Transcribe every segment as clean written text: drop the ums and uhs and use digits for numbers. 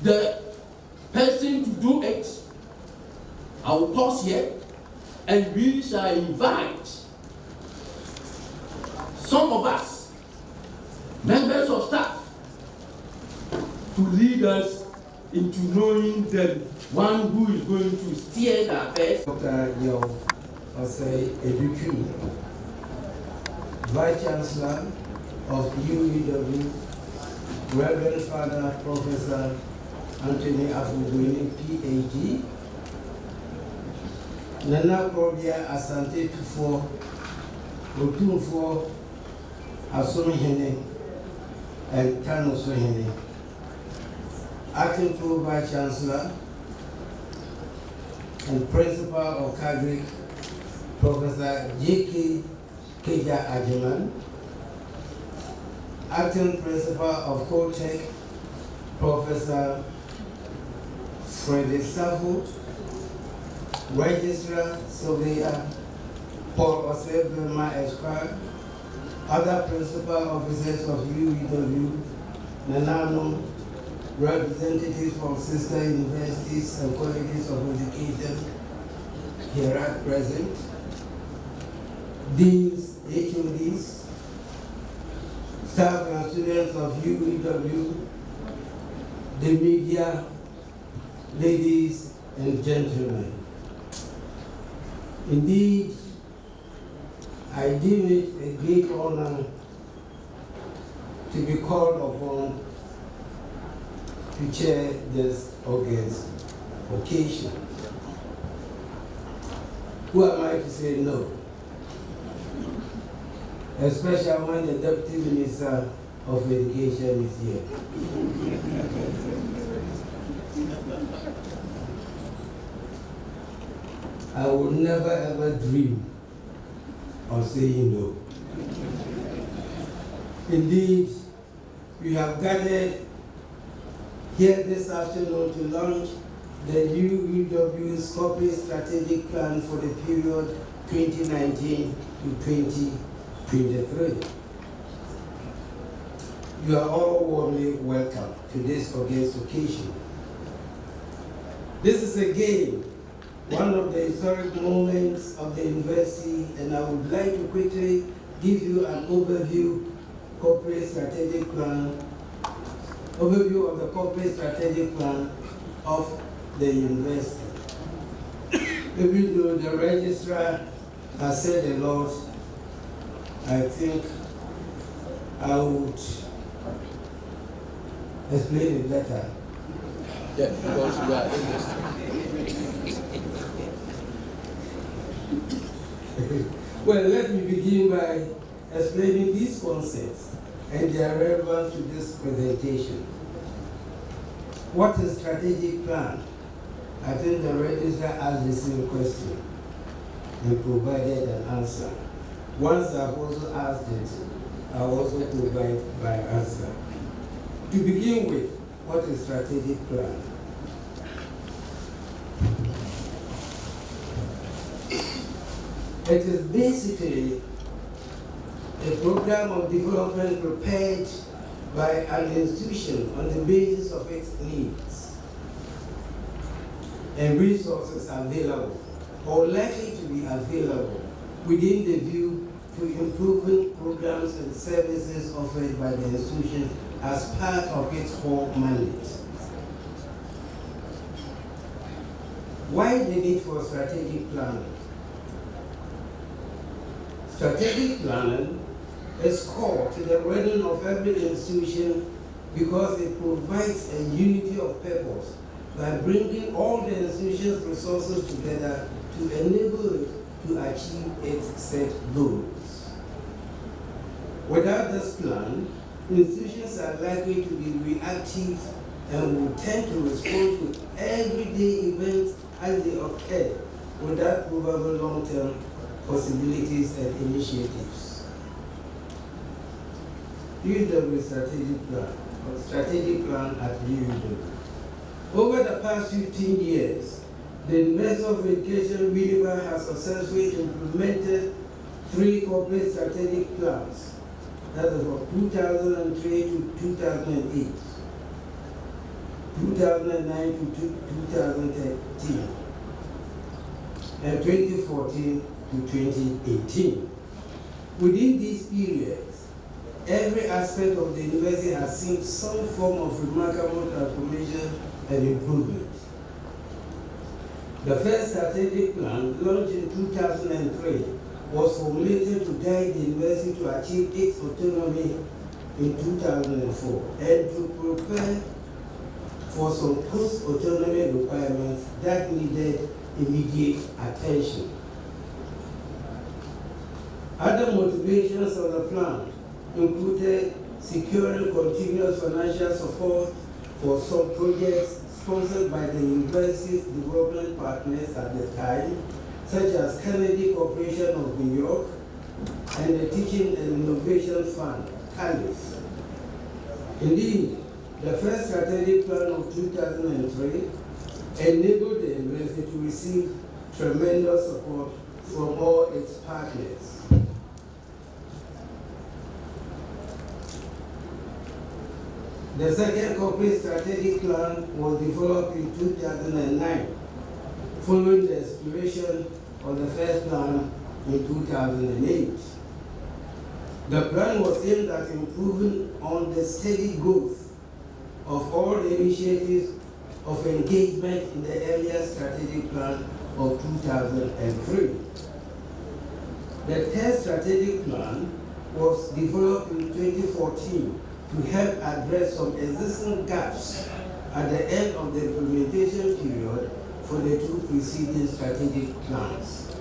the person to do it, I will pause here, and we shall invite some of us, members of staff, to lead us into knowing the one who is going to steer the affairs. Dr. Yo Osei Eduku, Vice Chancellor of UEW, Reverend Father Professor Anthony Afugwini, PhD, Nana Probia Asante Tufo, Otunfo Asomihene, and Tano Sohene, Acting Pro Vice Chancellor and Principal of Cadric, Professor J.K. Keja Ajiman, Acting Principal of Coltech, Professor Frederick Stafford, Registrar Surveyor Paul Osebema Esquire, other Principal Officers of UEW, Nanano, representatives from sister universities and colleges of education here at present, deans, HODs, staff and students of UEW, the media, ladies and gentlemen. Indeed, I deem it a great honor to be called upon to chair this august occasion. Who am I to say no? Especially when the Deputy Minister of Education is here. I would never ever dream of saying no. Indeed, we have gathered here this afternoon to launch the UEW's Corporate Strategic Plan for the period 2019 to 2023. You are all warmly welcome to this august occasion. This is again one of the historic moments of the university, and I would like to quickly give you an overview of the corporate strategic plan of the university. Even though the registrar has said a lot, I think I would explain it better. Yeah, because we are in this. Well, let me begin by explaining these concepts and their relevance to this presentation. What is strategic plan? I think the registrar asked the same question and provided an answer. Once I've also asked it, I'll also provide my answer. To begin with, what is strategic plan? It is basically a program of development prepared by an institution on the basis of its needs and resources available or likely to be available within the view to improving programs and services offered by the institution as part of its core mandate. Why the need for strategic planning? Strategic planning is core to the running of every institution because it provides a unity of purpose by bringing all the institution's resources together to enable it to achieve its set goals. Without this plan, institutions are likely to be reactive and will tend to respond to everyday events as they occur without probable long-term possibilities and initiatives. UEW strategic plan at UEW. Over the past 15 years, the University of Education Winneba has successfully implemented 3 corporate strategic plans, that is from 2003 to 2008. 2009 to 2013, and 2014 to 2018. Within these periods, every aspect of the university has seen some form of remarkable transformation and improvement. The first strategic plan, launched in 2003, was formulated to guide the university to achieve its autonomy in 2004 and to prepare for some post-autonomy requirements that needed immediate attention. Other motivations of the plan included securing continuous financial support for some projects sponsored by the university's development partners at the time, such as Kennedy Corporation of New York and the Teaching and Innovation Fund, TALIS. Indeed, the first strategic plan of 2003 enabled the university to receive tremendous support from all its partners. The second corporate strategic plan was developed in 2009, following the expiration of the first plan in 2008. The plan was aimed at improving on the steady growth of all the initiatives of engagement in the earlier strategic plan of 2003. The third strategic plan was developed in 2014 to help address some existing gaps at the end of the implementation period for the two preceding strategic plans.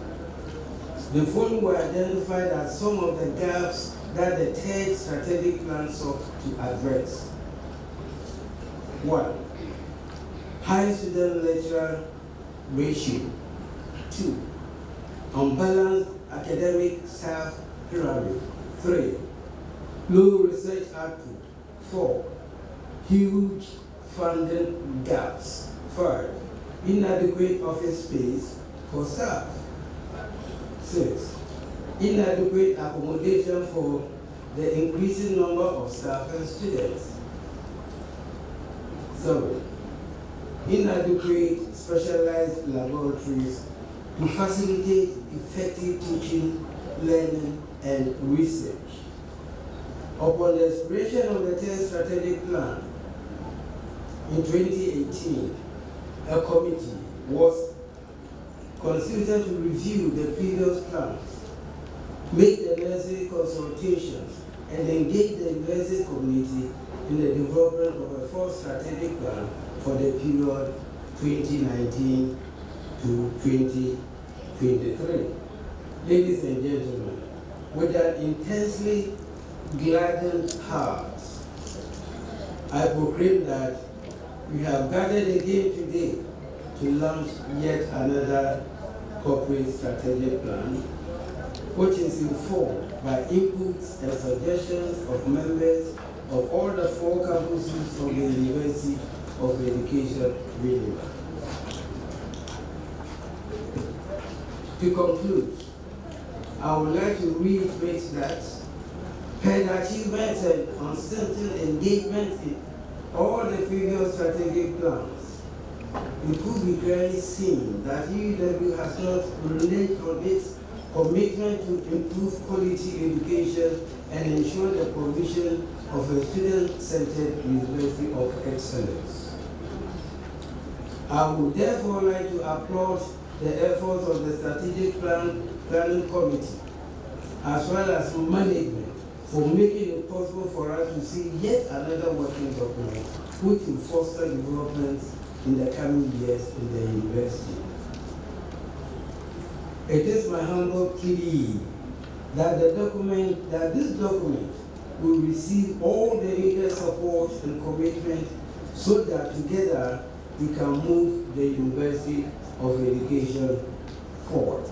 The following were identified as some of the gaps that the third strategic plan sought to address. 1. High student-lecturer ratio. 2. Unbalanced academic staff pyramid. 3. Low research output. 4. Huge funding gaps. 5. Inadequate office space for staff. 6. Inadequate accommodation for the increasing number of staff and students. 7. Inadequate specialized laboratories to facilitate effective teaching, learning, and research. Upon the expiration of the third strategic plan in 2018, a committee was constituted to review the previous plans, make the necessary consultations, and engage the university community in the development of a fourth strategic plan for the period 2019 to 2023. Ladies and gentlemen, with an intensely gladdened heart, I proclaim that we have gathered again today to launch yet another corporate strategic plan, which is informed by inputs and suggestions of members of all the 4 campuses of the University of Education, Geneva. To conclude, I would like to reiterate that per the achievements and consistent engagement in all the previous strategic plans, it could be clearly seen that UEW has not relented on its commitment to improve quality education and ensure the provision of a student-centered university of excellence. I would therefore like to applaud the efforts of the strategic planning committee, as well as management, for making it possible for us to see yet another working document which will foster developments in the coming years in the university. It is my humble plea that this document will receive all the needed support and commitment so that together we can move the University of Education forward.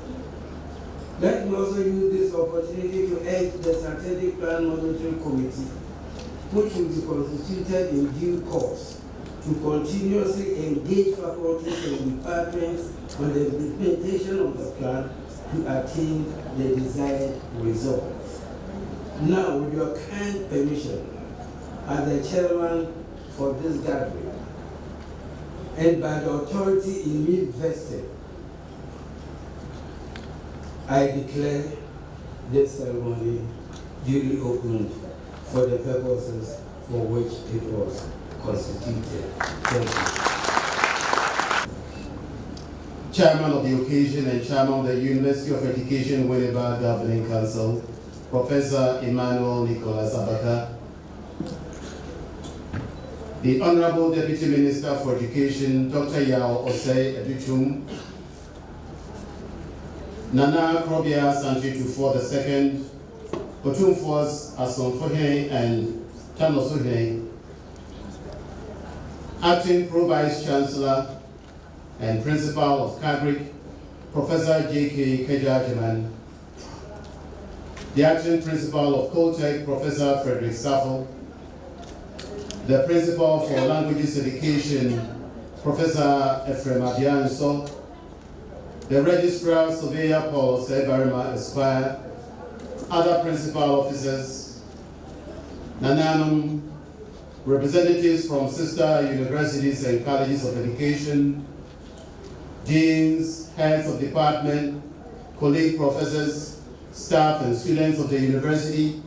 Let me also use this opportunity to urge the Strategic Plan Monitoring Committee, which will be constituted in due course, to continuously engage faculties and departments on the implementation of the plan to attain the desired results. Now, with your kind permission, as the chairman for this gathering, and by the authority in me vested, I declare this ceremony duly opened for the purposes for which it was constituted. Thank you. Chairman of the occasion and Chairman of the University of Education Winneba Governing Council, Professor Emmanuel Nicholas Abaka, the Honorable Deputy Minister for Education, Dr. Yao Osei Educhum, Nana Krobia Sanchi Tufor II, Otumfos Asonfohe and Tanosohe, Acting Pro-Vice Chancellor and Principal of Kagrik, Professor J.K. Kejajiman, the Acting Principal of Caltech, Professor Frederick Saffel, the Principal for Languages Education, Professor Ephraim Abianso, the Registrar Surveyor Paul Sebarima Esquire, other principal officers, Nananum, representatives from sister universities and colleges of education, deans, heads of department, colleague professors, staff and students of the university,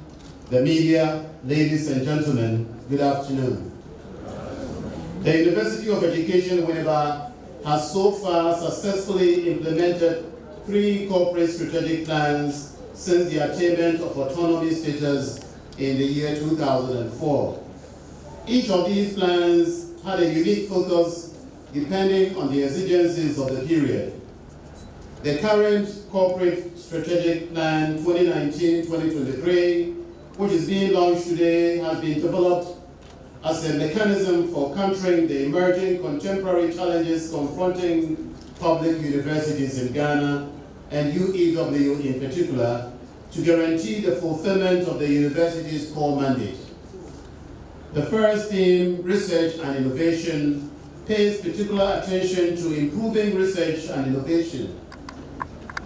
the media, ladies and gentlemen, good afternoon. The University of Education Winneba has so far successfully implemented 3 corporate strategic plans since the attainment of autonomy status in the year 2004. Each of these plans had a unique focus depending on the exigencies of the period. The current corporate strategic plan 2019-2023, which is being launched today, has been developed as a mechanism for countering the emerging contemporary challenges confronting public universities in Ghana and UEW in particular, to guarantee the fulfillment of the university's core mandate. The first theme, research and innovation, pays particular attention to improving research and innovation.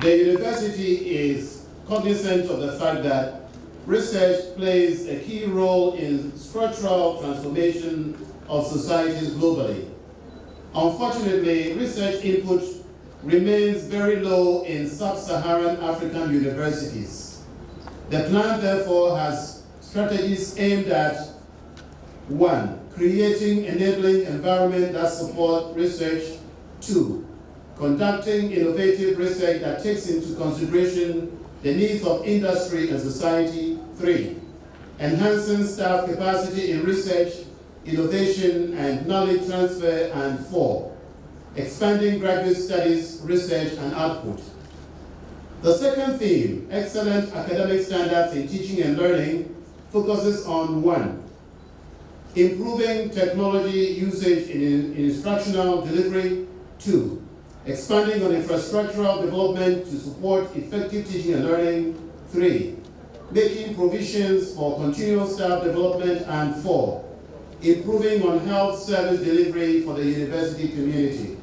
The university is cognizant of the fact that research plays a key role in structural transformation of societies globally. Unfortunately, research input remains very low in sub-Saharan African universities. The plan, therefore, has strategies aimed at 1. Creating enabling environment that support research. 2. Conducting innovative research that takes into consideration the needs of industry and society. 3. Enhancing staff capacity in research, innovation, and knowledge transfer. And 4. Expanding graduate studies, research, and output. The second theme, excellent academic standards in teaching and learning, focuses on 1. Improving technology usage in instructional delivery. 2. Expanding on infrastructural development to support effective teaching and learning. 3. Making provisions for continual staff development. And 4. Improving on health service delivery for the university community.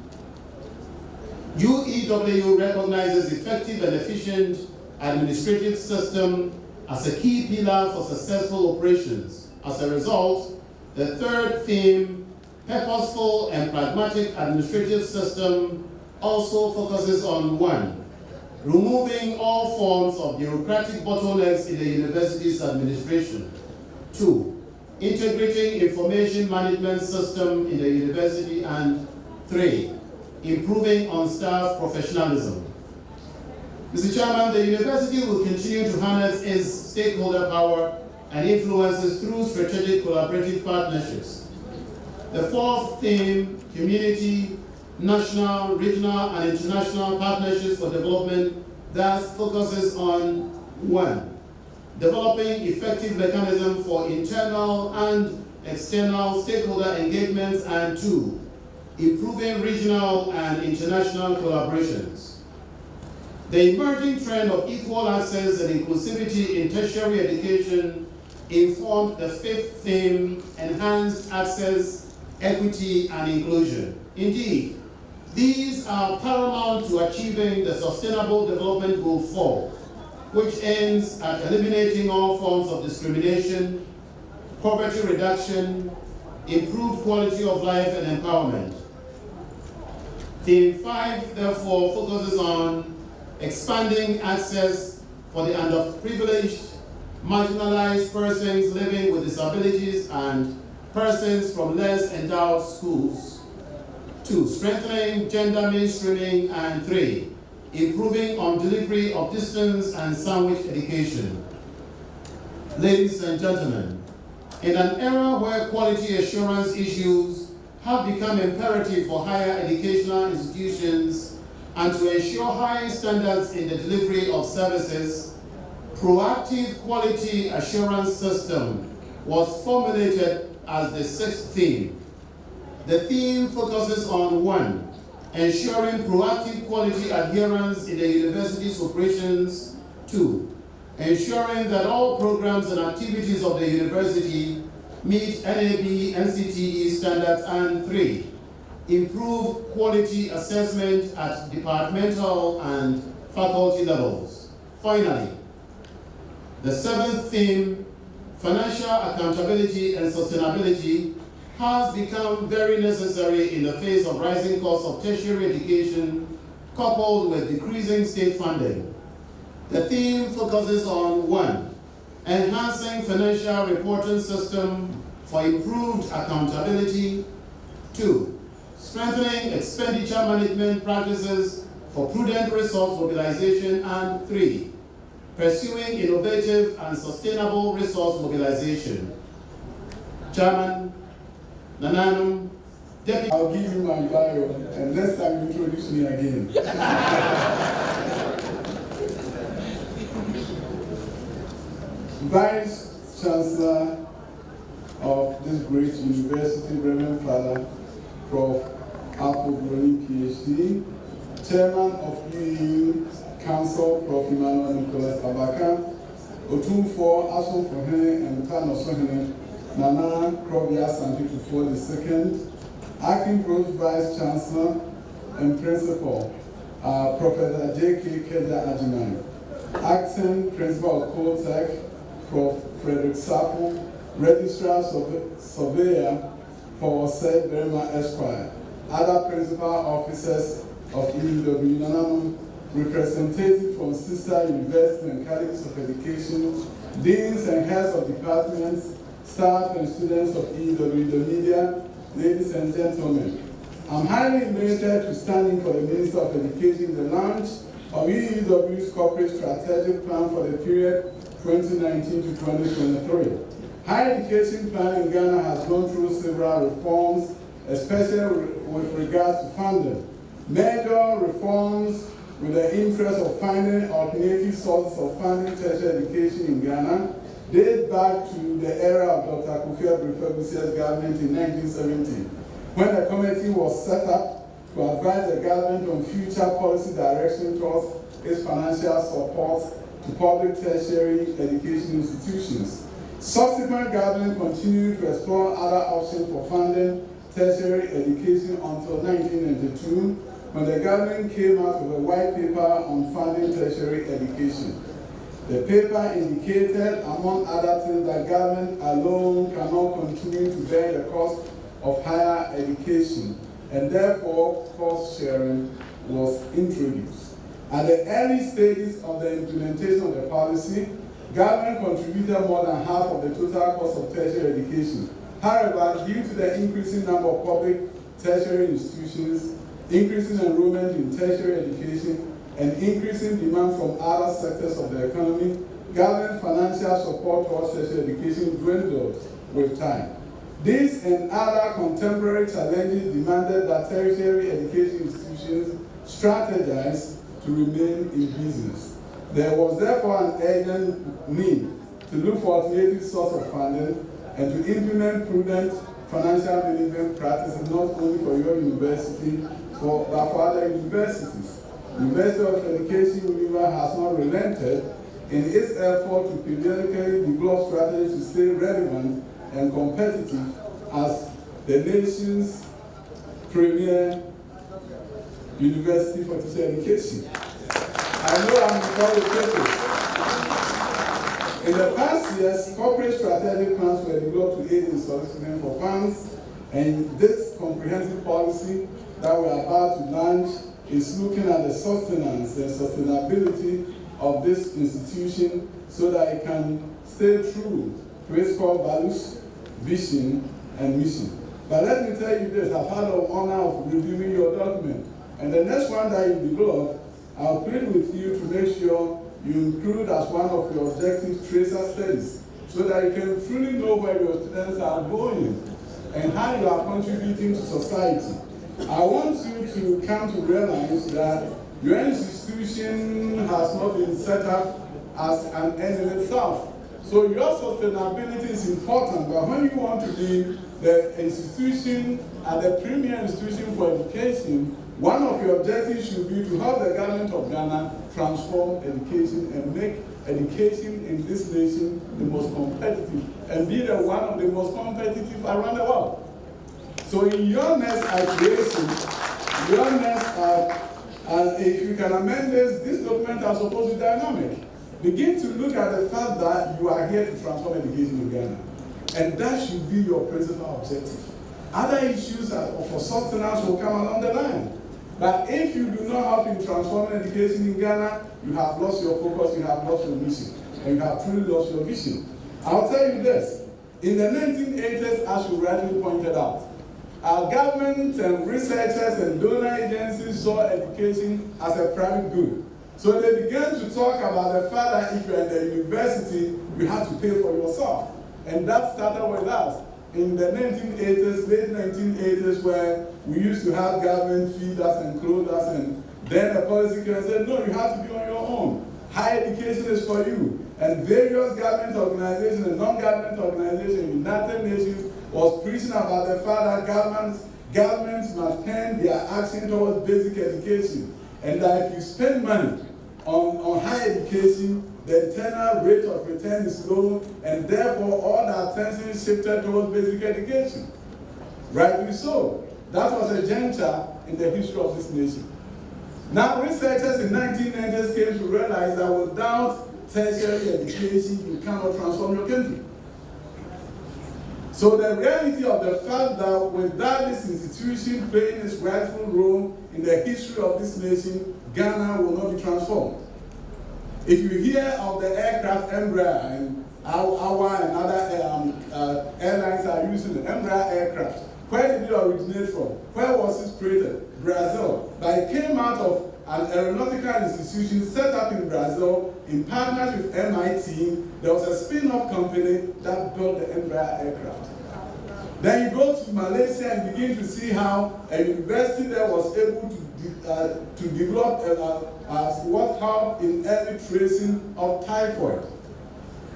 UEW recognizes effective and efficient administrative system as a key pillar for successful operations. As a result, the third theme, purposeful and pragmatic administrative system, also focuses on 1. Removing all forms of bureaucratic bottlenecks in the university's administration. 2. Integrating information management system in the university. And 3. Improving on staff professionalism. Mr. Chairman, the university will continue to harness its stakeholder power and influences through strategic collaborative partnerships. The fourth theme, community, national, regional, and international partnerships for development, thus focuses on 1. Developing effective mechanisms for internal and external stakeholder engagements. And 2. Improving regional and international collaborations. The emerging trend of equal access and inclusivity in tertiary education informed the fifth theme, enhanced access, equity, and inclusion. Indeed, these are paramount to achieving the Sustainable Development Goal 4, which aims at eliminating all forms of discrimination, poverty reduction, improved quality of life, and empowerment. Theme 5, therefore, focuses on expanding access for the underprivileged, marginalized persons living with disabilities and persons from less endowed schools. 2, strengthening gender mainstreaming. And 3, improving on delivery of distance and sandwich education. Ladies and gentlemen, in an era where quality assurance issues have become imperative for higher educational institutions and to ensure high standards in the delivery of services, proactive quality assurance system was formulated as the 6th theme. The theme focuses on 1, ensuring proactive quality adherence in the university's operations. 2, ensuring that all programs and activities of the university meet NAB NCTE standards. And 3, improve quality assessment at departmental and faculty levels. Finally, the 7th theme, financial accountability and sustainability, has become very necessary in the face of rising costs of tertiary education coupled with decreasing state funding. The theme focuses on 1, enhancing financial reporting system for improved accountability. 2, strengthening expenditure management practices for prudent resource mobilization. And 3, pursuing innovative and sustainable resource mobilization. Chairman, Nananum, Deputy. I'll give you my bio, and next time you introduce me again. Vice Chancellor of this great university, Reverend Father Prof. Afo Bruni, PhD, Chairman of UEU Council, Prof. Emmanuel Nicholas Abaka, Otumfo Asofohene and Tanosohene, Nana Krobia Santifufor II, Acting Provost Vice Chancellor and Principal, Professor J.K. Keja Ajimani, Acting Principal of Coltech, Prof. Frederick Sapo, Registrar Surveyor for said Berma Esquire, other Principal Officers of UEW, Nananum, representatives from sister universities and colleges of education, deans and heads of departments, staff and students of UEW, the media, ladies and gentlemen. I'm highly elated to stand in for the Minister of Education the launch of UEW's Corporate Strategic Plan for the period 2019 to 2023. Higher education plan in Ghana has gone through several reforms, especially with regards to funding. Major reforms with the interest of finding alternative sources of funding tertiary education in Ghana date back to the era of Dr. Kofi Abdul-Fagusia's government in 1970, when the committee was set up to advise the government on future policy direction towards its financial support to public tertiary education institutions. Subsequent government continued to explore other options for funding tertiary education until 1992, when the government came out with a white paper on funding tertiary education. The paper indicated, among other things, that government alone cannot continue to bear the cost of higher education, and therefore cost sharing was introduced. At the early stages of the implementation of the policy, government contributed more than half of the total cost of tertiary education. However, due to the increasing number of public tertiary institutions, increasing enrollment in tertiary education, and increasing demand from other sectors of the economy, government financial support towards tertiary education dwindled with time. These and other contemporary challenges demanded that tertiary education institutions strategize to remain in business. There was therefore an urgent need to look for alternative sources of funding and to implement prudent financial management practices not only for your university, but for other universities. University of Education Univer has not relented in its effort to periodically develop strategies to stay relevant and competitive as the nation's premier university for teacher education. I know I'm authoritative. In the past years, corporate strategic plans were developed to aid in soliciting for funds And this comprehensive policy that we are about to launch is looking at the sustenance and sustainability of this institution so that it can stay true to its core values, vision, and mission. But let me tell you this, I've had the honor of reviewing your document. And the next one that you develop, I'll plead with you to make sure you include as one of your objectives tracer studies so that you can truly know where your students are going and how you are contributing to society. I want you to come to realize that your institution has not been set up as an end in itself. So your sustainability is important, but when you want to be the institution and the premier institution for education, one of your objectives should be to help the government of Ghana transform education and make education in this nation the most competitive and be the one of the most competitive around the world. So in your next iteration, if you can amend this document are supposed to be dynamic. Begin to look at the fact that you are here to transform education in Ghana. And that should be your principal objective. Other issues for sustenance will come along the line. But if you do not help in transforming education in Ghana, you have lost your focus, you have lost your mission, and you have truly lost your vision. I'll tell you this. In the 1980s, as you rightly pointed out, our government and researchers and donor agencies saw education as a private good. So they began to talk about the fact that if you're in the university, you have to pay for yourself. And that started with us in the 1980s, late 1980s, where we used to have government feed us and clothe us, and then the policy came and said, no, you have to be on your own. Higher education is for you. And various government organizations and non-government organizations, United Nations, was preaching about the fact that governments must turn their action towards basic education. And that if you spend money on higher education, the internal rate of return is low, and therefore all the attention is shifted towards basic education. Rightly so. That was a juncture in the history of this nation. Now, researchers in the 1990s came to realize that without tertiary education, you cannot transform your country. So the reality of the fact that without this institution playing its rightful role in the history of this nation, Ghana will not be transformed. If you hear of the aircraft Embraer and our and other airlines are using the Embraer aircraft, where did it originate from? Where was it created? Brazil. But it came out of an aeronautical institution set up in Brazil in partnership with MIT. There was a spin-off company that built the Embraer aircraft. Then you go to Malaysia and begin to see how a university there was able to develop what helped in early tracing of typhoid.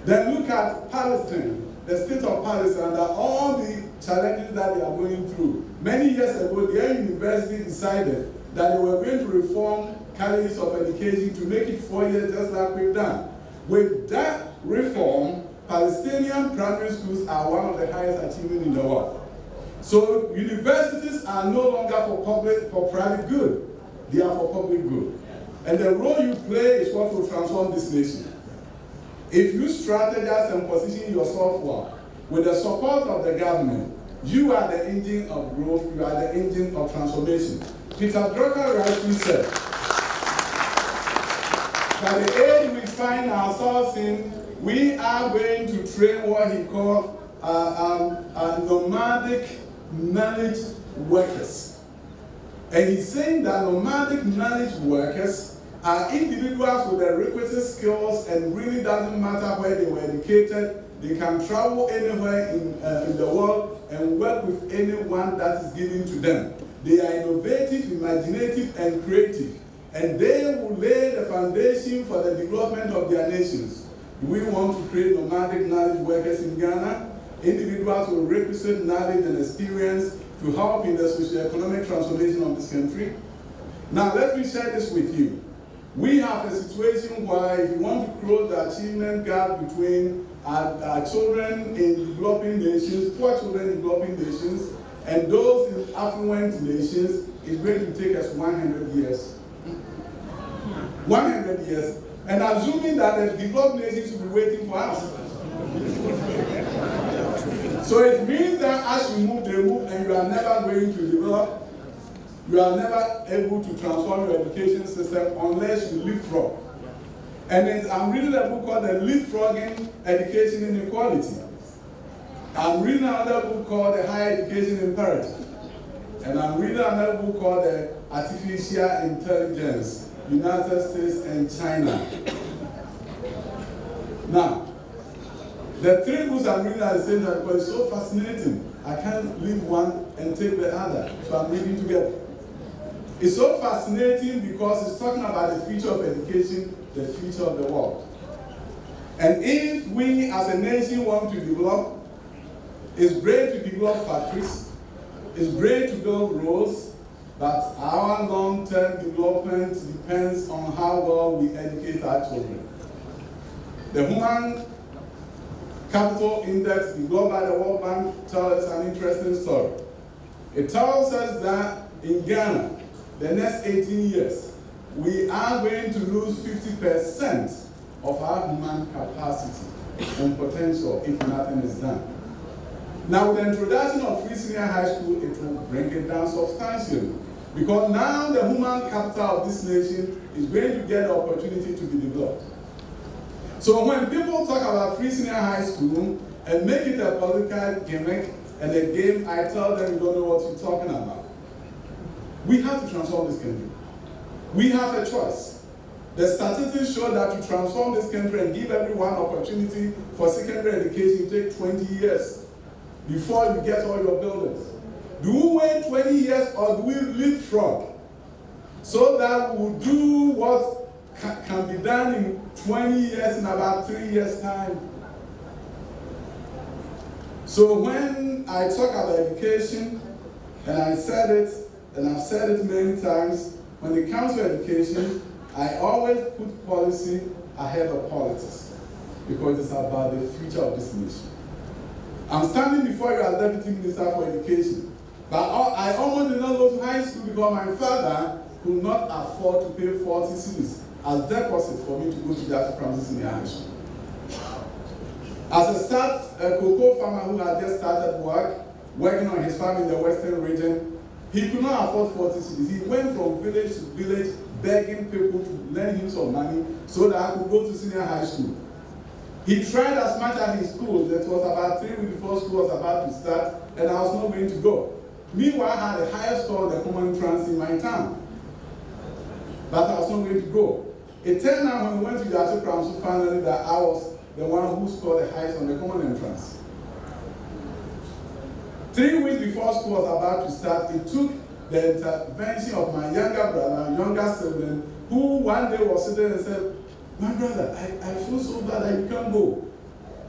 Then look at Palestine, the state of Palestine, and all the challenges that they are going through. Many years ago, their university decided that they were going to reform colleges of education to make it 4 years, just like we've done. With that reform, Palestinian primary schools are one of the highest achieving in the world. So universities are no longer for private good. They are for public good. And the role you play is what will transform this nation. If you strategize and position yourself well, with the support of the government, you are the engine of growth, you are the engine of transformation. Peter Drucker rightly said that the age we find ourselves in, we are going to train what he called nomadic knowledge workers. And he's saying that nomadic knowledge workers are individuals with the requisite skills, and really doesn't matter where they were educated, they can travel anywhere in the world and work with anyone that is given to them. They are innovative, imaginative, and creative. And they will lay the foundation for the development of their nations. We want to create nomadic knowledge workers in Ghana, individuals with requisite knowledge and experience to help in the socio-economic transformation of this country. Now, let me share this with you. We have a situation where if you want to close the achievement gap between our children in developing nations, poor children in developing nations, and those in affluent nations, it's going to take us 100 years. 100 years. And assuming that the developed nations will be waiting for us. So it means that as you move, they move, and you are never going to develop. You are never able to transform your education system unless you leapfrog. And I'm reading a book called The Leapfrogging Education Inequality. I'm reading another book called The Higher Education Imperative. And I'm reading another book called The Artificial Intelligence, United States and China. Now, the three books I'm reading at the same time because it's so fascinating. I can't leave one and take the other, so I'm reading together. It's so fascinating because it's talking about the future of education, the future of the world. And if we as a nation want to develop, it's great to develop factories, it's great to build roads, but our long-term development depends on how well we educate our children. The Human Capital Index developed by the World Bank tells us an interesting story. It tells us that in Ghana, the next 18 years, we are going to lose 50% of our human capacity and potential if nothing is done. Now, with the introduction of free senior high school, it will bring it down substantially. Because now the human capital of this nation is going to get the opportunity to be developed. So when people talk about free senior high school and make it a political gimmick and a game, I tell them you don't know what you're talking about. We have to transform this country. We have a choice. The statistics show that to transform this country and give everyone opportunity for secondary education, it takes 20 years before you get all your buildings. Do we wait 20 years or do we leapfrog so that we will do what can be done in 20 years in about 3 years' time? So when I talk about education, and I said it, and I've said it many times, when it comes to education, I always put policy ahead of politics because it's about the future of this nation. I'm standing before you as Deputy Minister for Education, but I almost did not go to high school because my father could not afford to pay 40 cedis as deposit for me to go to Jata Primary Senior High School. As a cocoa farmer who had just started working on his farm in the western region, he could not afford 40 cedis. He went from village to village begging people to lend him some money so that I could go to senior high school. He tried as much at his school. It was about 3 weeks before school was about to start, and I was not going to go. Meanwhile, I had the highest score on the common entrance in my town, but I was not going to go. It turned out when we went to the Jata Primary School finally that I was the one who scored the highest on the common entrance. 3 weeks before school was about to start, it took the intervention of my younger brother, younger sibling, who one day was sitting and said, "My brother, I feel so bad that you can't go.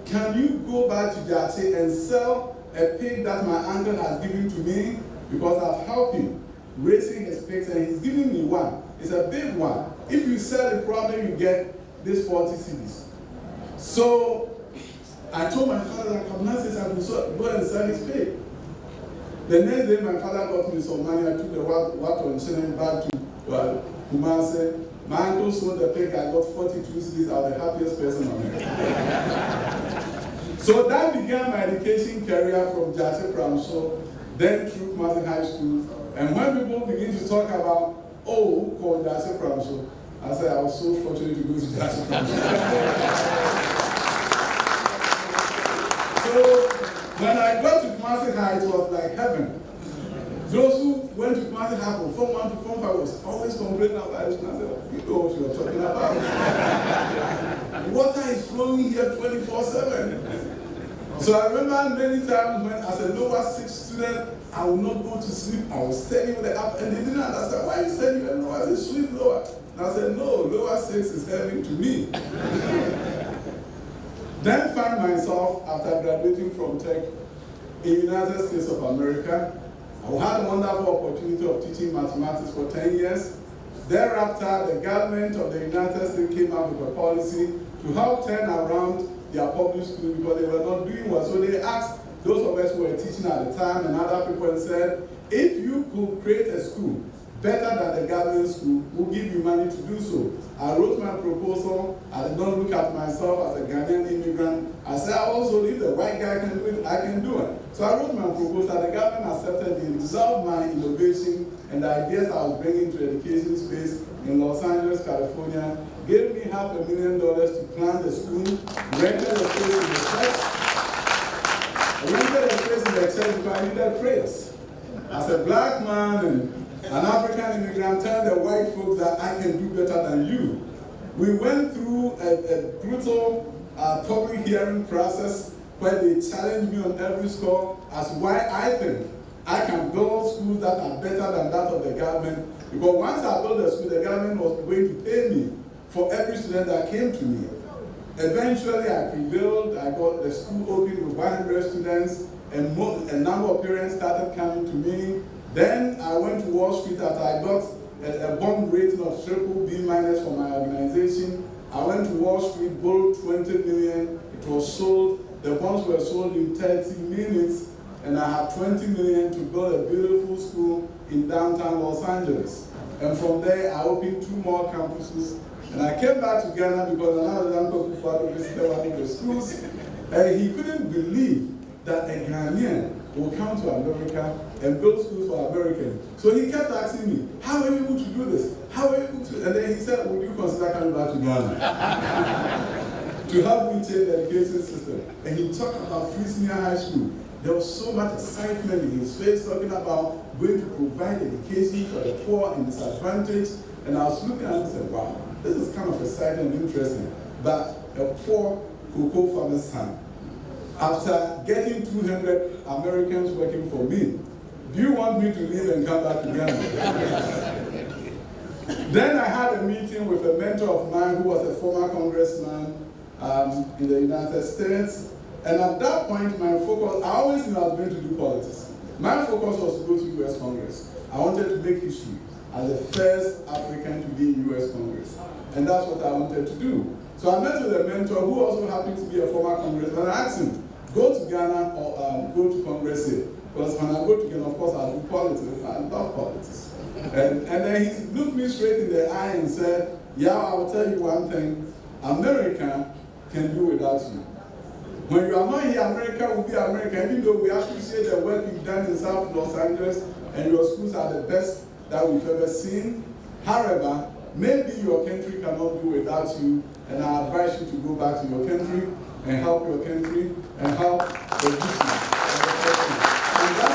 Can you go back to Jata and sell a pig that my uncle has given to me? Because I've helped him raising his pigs and he's giving me one. It's a big one. If you sell it, probably you get this 40 cedis. So I told my father that Kamna I would go and sell his pig. The next day, my father got me some money. I took the water and sent back to Kumase. My uncle sold the pig. I got 42 cedis. I was the happiest person on earth. So that began my education career from Jata Primary School, then through Kumasi High School. And when people begin to talk about, who called Jata Primary School, I said I was so fortunate to go to Jata Primary School. So when I got to Kumasi High, it was like heaven. Those who went to Kumasi High from Form 1 to Form 5 was always complaining about it. And I said, you know what you're talking about. Water is flowing here 24/7. So I remember many times when as a lower 6 student, I would not go to sleep. I was studying with the app, and they didn't understand why you said you lower. I said, sleep lower. And I said, no, lower 6 is heaven to me. Then found myself, after graduating from Tech, in the United States of America. I had a wonderful opportunity of teaching mathematics for 10 years. Thereafter, the government of the United States came out with a policy to help turn around their public schools because they were not doing well. So they asked those of us who were teaching at the time and other people and said, if you could create a school better than the government school will give you money to do so. I wrote my proposal. I did not look at myself as a Ghanaian immigrant. I said, also, if the white guy can do it, I can do it. So I wrote my proposal. The government accepted it, resolved my innovation and the ideas I was bringing to the education space in Los Angeles, California, gave me $500,000 to plan the school, rented the space in the church. I rented the space in the church because I needed prayers. As a black man and an African immigrant, tell the white folks that I can do better than you. We went through a brutal public hearing process where they challenged me on every score as why I think I can build schools that are better than that of the government. Because once I built a school, the government was going to pay me for every student that came to me. Eventually, I prevailed. I got the school open with 100 students, and a number of parents started coming to me. Then I went to Wall Street after I got a bond rating of BBB- for my organization. I went to Wall Street, borrowed $20 million. It was sold. The bonds were sold in 30 minutes, and I had $20 million to build a beautiful school in downtown Los Angeles. And from there, I opened 2 more campuses. And I came back to Ghana because another uncle who visited one of the schools, and he couldn't believe that a Ghanaian will come to America and build schools for Americans. So he kept asking me, how are you able to do this? How are you able to? And then he said, would you consider coming back to Ghana to help me change the education system? And he talked about free senior high school. There was so much excitement in his face talking about going to provide education for the poor and disadvantaged. And I was looking at him and said, wow, this is kind of exciting and interesting. But a poor cocoa farmer's son, after getting 200 Americans working for me, do you want me to leave and come back to Ghana? Then I had a meeting with a mentor of mine who was a former congressman in the United States. And at that point, my focus, I always knew I was going to do politics. My focus was to go to US Congress. I wanted to make history as the first African to be in US Congress. And that's what I wanted to do. So I met with a mentor who also happened to be a former congressman. I asked him, go to Ghana or go to Congress here. Because when I go to Ghana, of course, I'll do politics. I love politics. And then he looked me straight in the eye and said, yeah, I will tell you one thing. America can do without you. When you are not here, America will be America. Even though we appreciate the work you've done in South Los Angeles, and your schools are the best that we've ever seen. However, maybe your country cannot do without you, and I advise you to go back to your country and help your country and help the people. And that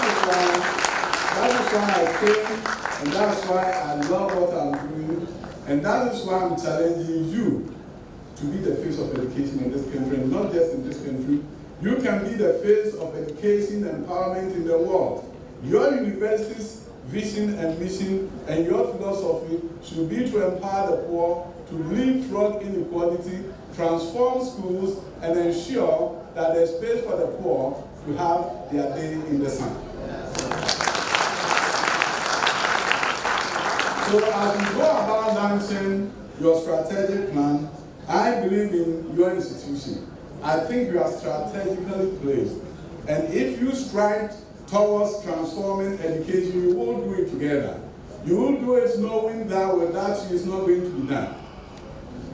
is why I came, and that's why I love what I'm doing, and that is why I'm challenging you to be the face of education in this country, and not just in this country. You can be the face of education and empowerment in the world. Your university's vision and mission and your philosophy should be to empower the poor, to leapfrog inequality, transform schools, and ensure that there's space for the poor to have their day in the sun. So as you go about launching your strategic plan, I believe in your institution. I think you are strategically placed. And if you strive towards transforming education, you will do it together. You will do it knowing that without you, it's not going to be done.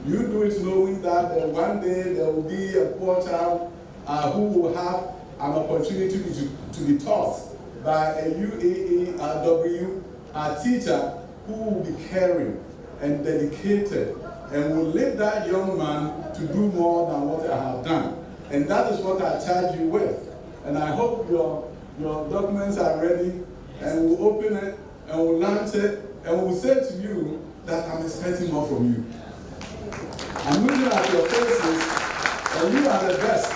You do it knowing that one day there will be a poor child who will have an opportunity to be taught by a UEW teacher who will be caring and dedicated and will lead that young man to do more than what I have done. And that is what I charge you with. And I hope your documents are ready, and we'll open it, and we'll launch it, and we'll say to you that I'm expecting more from you. I'm looking at your faces, and you are the best.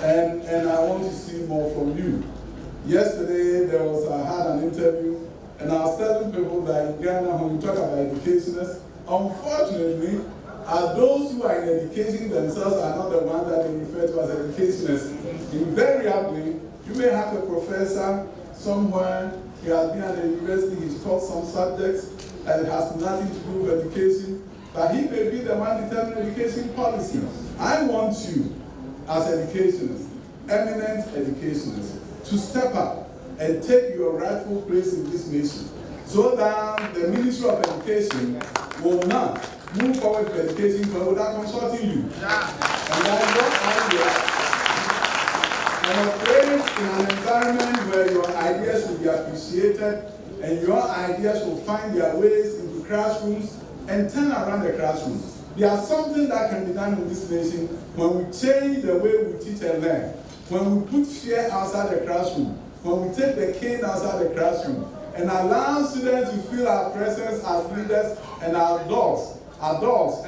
And I want to see more from you. Yesterday, I had an interview, and I was telling people that in Ghana, when we talk about educationists, unfortunately, those who are in education themselves are not the ones that they refer to as educationists. Invariably, you may have a professor somewhere, he has been at the university, he's taught some subjects, and it has nothing to do with education, but he may be the one determining education policy. I want you, as educationists, eminent educationists, to step up and take your rightful place in this nation. so that the Ministry of Education will not move forward to education without consulting you. And that's your idea. And operate in an environment where your ideas will be appreciated and your ideas will find their ways into classrooms and turn around the classroom. There's something that can be done in this nation when we change the way we teach and learn, when we put fear outside the classroom, when we take the cane outside the classroom, and allow students to feel our presence as leaders and adults,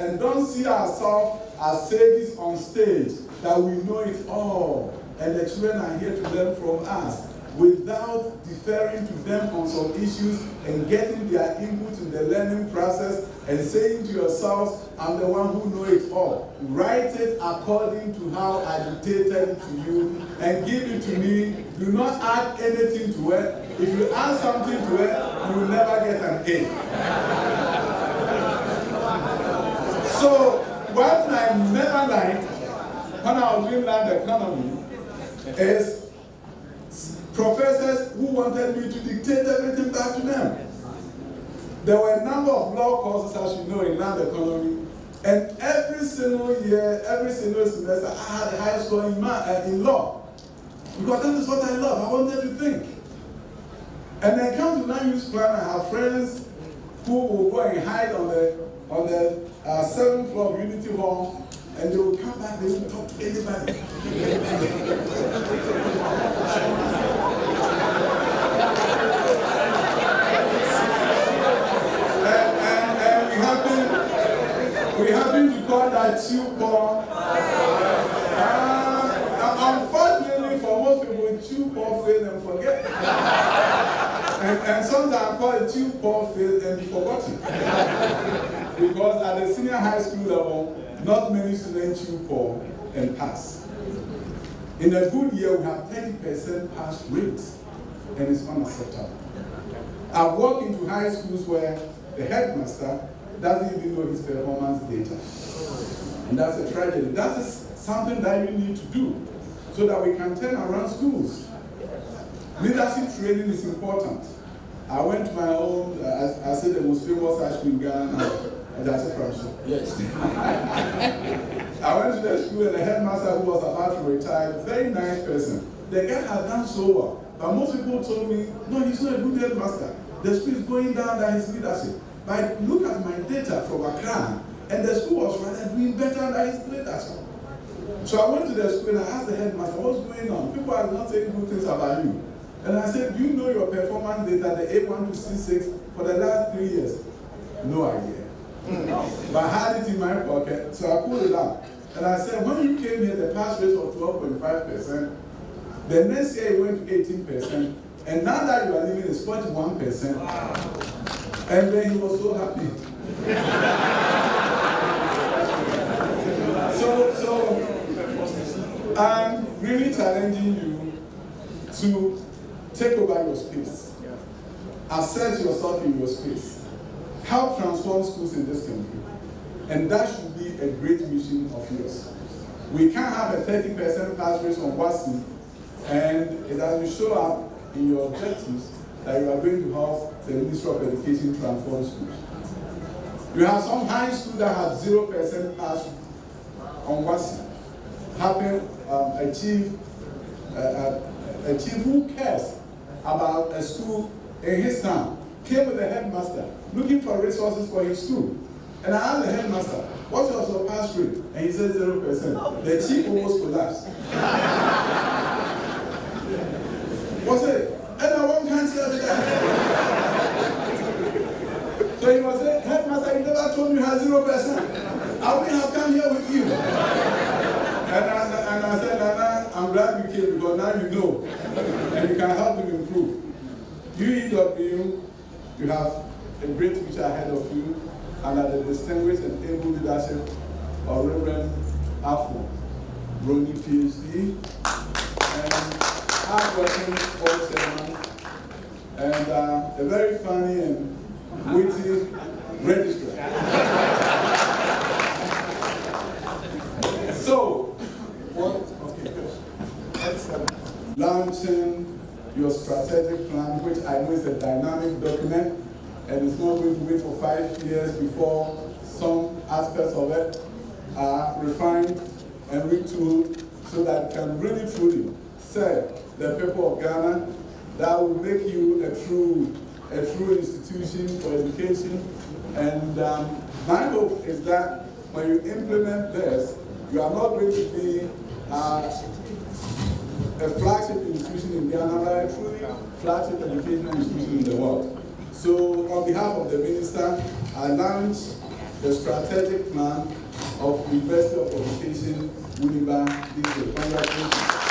and don't see ourselves as sages on stage, that we know it all, and the children are here to learn from us, without deferring to them on some issues and getting their input in the learning process and saying to yourselves, I'm the one who knows it all. Write it according to how I dictated it to you and give it to me. Do not add anything to it. If you add something to it, you will never get an A. So, what I never liked when I was doing land economy is professors who wanted me to dictate everything back to them. There were a number of law courses, as you know, in land economy, and every single year, every single semester, I had a high score in law. Because that is what I love. I wanted to think. And then come to land use plan, I have friends who will go and hide on the 7th floor of Unity Hall, and they will come back, they will talk to anybody. We happen to call that chew-paw. Unfortunately, for most people, chew-paw fail and forget. And sometimes I call it chew-paw fail and be forgotten. Because at the senior high school level, not many students chew-paw and pass. In a good year, we have 30% pass rate, and it's unacceptable. I've walked into high schools where the headmaster doesn't even know his performance data. And that's a tragedy. That is something that you need to do so that we can turn around schools. Leadership training is important. I went to my own, I said the most famous high school in Ghana, and that's a problem. Yes. I went to the school and the headmaster who was about to retire, very nice person. The guy had done so well, but most people told me, no, he's not a good headmaster. The school is going down by his leadership. But I look at my data from Accra, and the school was rather doing better than his leadership. So I went to the school and I asked the headmaster, what's going on? People are not saying good things about you. And I said, do you know your performance data, the A1 to C6, for the last 3 years? No idea. But I had it in my pocket, so I pulled it out. And I said, when you came here, the pass rate was 12.5%. The next year it went to 18%. And now that you are leaving, it's 41%. Wow. And then he was so happy. So I'm really challenging you to take over your space. Assert yourself in your space. Help transform schools in this country. And that should be a great mission of yours. We can't have a 30% pass rate on WASI, and it doesn't show up in your objectives that you are going to help the Ministry of Education transform schools. You have some high schools that have 0% pass on WASI. A chief who cares about a school in his town came with the headmaster looking for resources for his school. And I asked the headmaster, what was your pass rate? And he said 0%. The chief almost collapsed. What's it? And I won't cancel that. So he was saying, headmaster, you never told me you had 0%. I wouldn't have come here with you. And I said, Nana, I'm glad you came because now you know. And you can help him improve. UEW, you have a great future ahead of you under the distinguished and able leadership of Reverend Afro, Brony PhD, and hard-working old chairman, and a very funny and witty registrar. So, launching your strategic plan, which I know is a dynamic document, and it's not going to wait for 5 years before some aspects of it are refined and retooled so that it can really truly serve the people of Ghana. That will make you a true institution for education. And my hope is that when you implement this, you are not going to be a flagship institution in Ghana, but a truly flagship educational institution in the world. So on behalf of the minister, I launch the strategic plan of University of Education, UEW.TV. Congratulations.